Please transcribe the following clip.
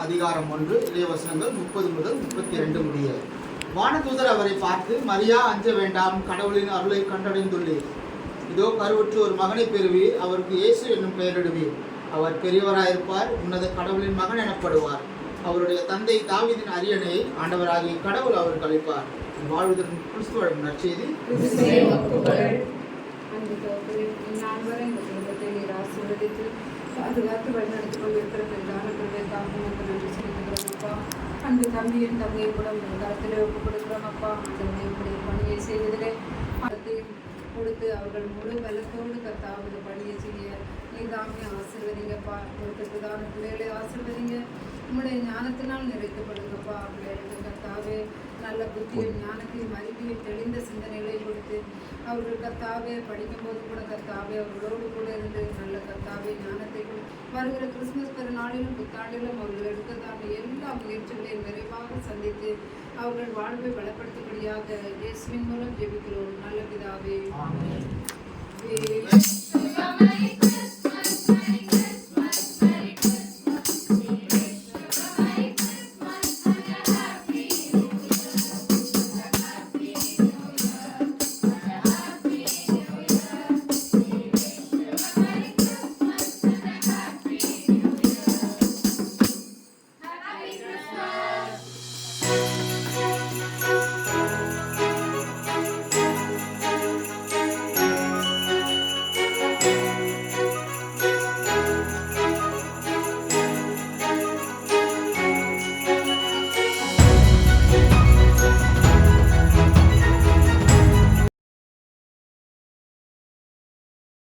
அதிகாரம் 1 இறைவசனங்கள் 30 முதல் 32 முடிய. வானதூதர் அவரை பார்த்து, மரியா, அஞ்ச வேண்டாம், கடவுளின் அருளை கண்டடைந்துள்ளீர். இதோ கருவுற்று ஒரு மகனை பெறுவீர், அவருக்கு இயேசு என்னும் பெயரிடுவீர். அவர் பெரியவராயிருப்பார், உன்னத கடவுளின் மகன் எனப்படுவார். அவருடைய தந்தை தாவீதின் அரியணையை ஆண்டவராகிய கடவுள் அவருக்கு அளிப்பார். வாழ்வதற்கு கிறிஸ்து வழங்கும் நற்செய்தி. பாதுகாத்து வழிநடத்திக் கொண்டிருக்கிற பெருதானங்களுடைய தாக்கம் நன்றி செலுத்துகிறோம்ப்பா. அன்பு தம்பியின் தங்கையை கூட கருத்திலே ஒப்புக் கொடுக்கிறோம்ப்பா. அந்த பணியை செய்வதிலே மதத்தையும் கொடுத்து அவர்கள் முழு பலத்தோடு கத்தாவது பணியை செய்ய நீதாமே ஆசீர்வதிங்கப்பா. ஒருத்தருக்கு தான பிள்ளைகளை ஆசீர்வதிங்க. உங்களுடைய ஞானத்தினால் நிறைக்கப்படுங்கப்பா. பிள்ளைகளுக்கு கத்தாவே நல்ல புத்தியும் ஞானத்தையும் அறிவையும் தெளிந்த சிந்தனைகளை கொடுத்து அவர்கள் கத்தாவே படிக்கும்போது கூட கத்தாவே அவர்களோடு கூட இருந்து நல்ல கத்தாவே ஞானத்தை வருகிற கிறிஸ்துமஸ் பெருநாளிலும் புத்தாண்டிலும் அவர்கள் எடுக்கத்தான எல்லா முயற்சிகளையும் நிறைவாக சந்தித்து அவர்கள் வாழ்வை பலப்படுத்தும்படியாக இயேசுவின் மூலம் ஜெபிக்கிறோம் நல்ல பிதாவே.